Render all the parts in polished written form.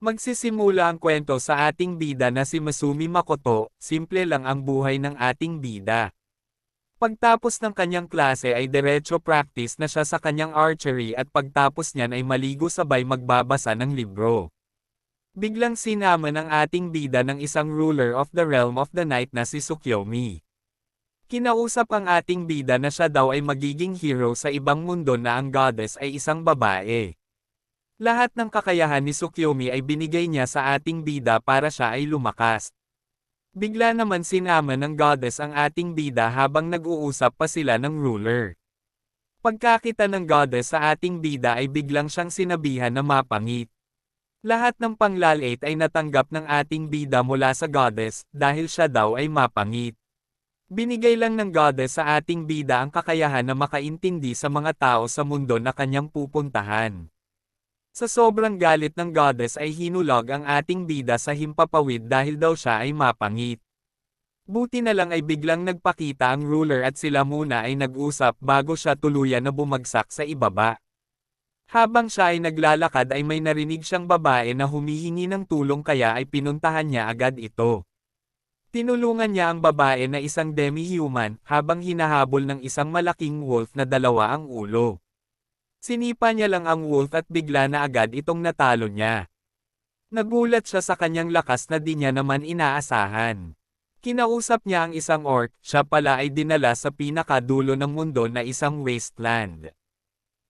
Magsisimula ang kwento sa ating bida na si Masumi Makoto, simple lang ang buhay ng ating bida. Pagtapos ng kanyang klase ay diretso practice na siya sa kanyang archery at pagtapos niyan ay maligo sabay magbabasa ng libro. Biglang sinama ng ating bida ng isang ruler of the realm of the night na si Tsukuyomi. Kinausap ang ating bida na siya daw ay magiging hero sa ibang mundo na ang goddess ay isang babae. Lahat ng kakayahan ni Tsukuyomi ay binigay niya sa ating bida para siya ay lumakas. Bigla naman sinama ng goddess ang ating bida habang nag-uusap pa sila ng ruler. Pagkakita ng goddess sa ating bida ay biglang siyang sinabihan na mapangit. Lahat ng panglalait ay natanggap ng ating bida mula sa goddess dahil siya daw ay mapangit. Binigay lang ng goddess sa ating bida ang kakayahan na makaintindi sa mga tao sa mundo na kanyang pupuntahan. Sa sobrang galit ng goddess ay hinulog ang ating bida sa himpapawid dahil daw siya ay mapangit. Buti na lang ay biglang nagpakita ang ruler at sila muna ay nag-usap bago siya tuluyan na bumagsak sa ibaba. Habang siya ay naglalakad ay may narinig siyang babae na humihingi ng tulong kaya ay pinuntahan niya agad ito. Tinulungan niya ang babae na isang demi-human habang hinahabol ng isang malaking wolf na dalawa ang ulo. Sinipa niya lang ang wolf at bigla na agad itong natalo niya. Nagulat siya sa kanyang lakas na di niya naman inaasahan. Kinausap niya ang isang orc, siya pala ay dinala sa pinakadulo ng mundo na isang wasteland.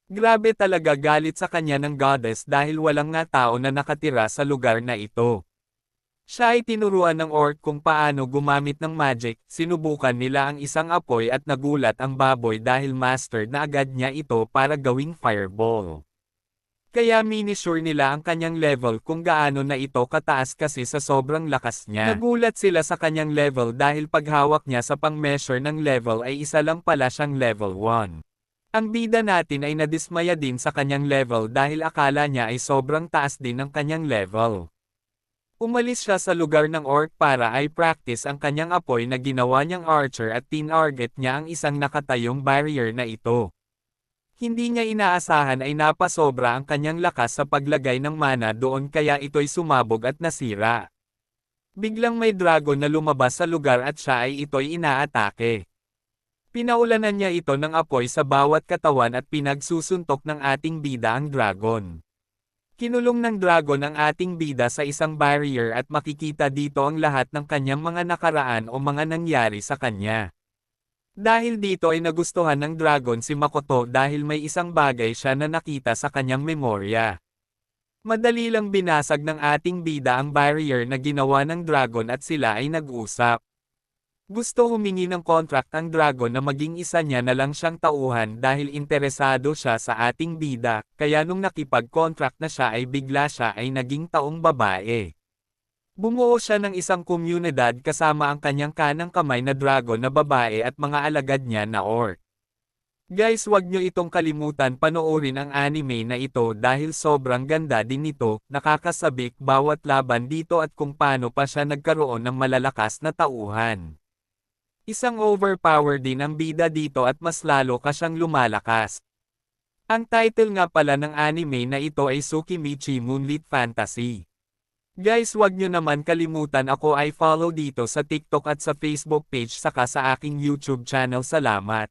Grabe talaga galit sa kanya ng goddess dahil walang nga tao na nakatira sa lugar na ito. Siya ay tinuruan ng orc kung paano gumamit ng magic, sinubukan nila ang isang apoy at nagulat ang baboy dahil mastered na agad niya ito para gawing fireball. Kaya minisure nila ang kanyang level kung gaano na ito kataas kasi sa sobrang lakas niya. Nagulat sila sa kanyang level dahil paghawak niya sa pang-measure ng level ay isa lang pala siyang level 1. Ang bida natin ay nadismaya din sa kanyang level dahil akala niya ay sobrang taas din ang kanyang level. Umalis siya sa lugar ng orc para ay practice ang kanyang apoy na ginawa niyang archer at tinarget niya ang isang nakatayong barrier na ito. Hindi niya inaasahan ay napasobra ang kanyang lakas sa paglagay ng mana doon kaya ito'y sumabog at nasira. Biglang may dragon na lumabas sa lugar at siya ay ito'y inaatake. Pinaulanan niya ito ng apoy sa bawat katawan at pinagsusuntok ng ating bida ang dragon. Kinulong ng dragon ang ating bida sa isang barrier at makikita dito ang lahat ng kanyang mga nakaraan o mga nangyari sa kanya. Dahil dito ay nagustuhan ng dragon si Makoto dahil may isang bagay siya na nakita sa kanyang memorya. Madali lang binasag ng ating bida ang barrier na ginawa ng dragon at sila ay nag-usap. Gusto humingi ng contract ang dragon na maging isa niya na lang siyang tauhan dahil interesado siya sa ating bida, kaya nung nakipag-contract na siya ay bigla siya ay naging taong babae. Bumuo siya ng isang komunidad kasama ang kanyang kanang kamay na dragon na babae at mga alagad niya na orc. Guys, wag nyo itong kalimutan panoorin ang anime na ito dahil sobrang ganda din nito, nakakasabik bawat laban dito at kung paano pa siya nagkaroon ng malalakas na tauhan. Isang overpower din ang bida dito at mas lalo ka siyang lumalakas. Ang title nga pala ng anime na ito ay Tsukimichi Moonlit Fantasy. Guys, wag nyo naman kalimutan ako ay follow dito sa TikTok at sa Facebook page saka sa aking YouTube channel. Salamat.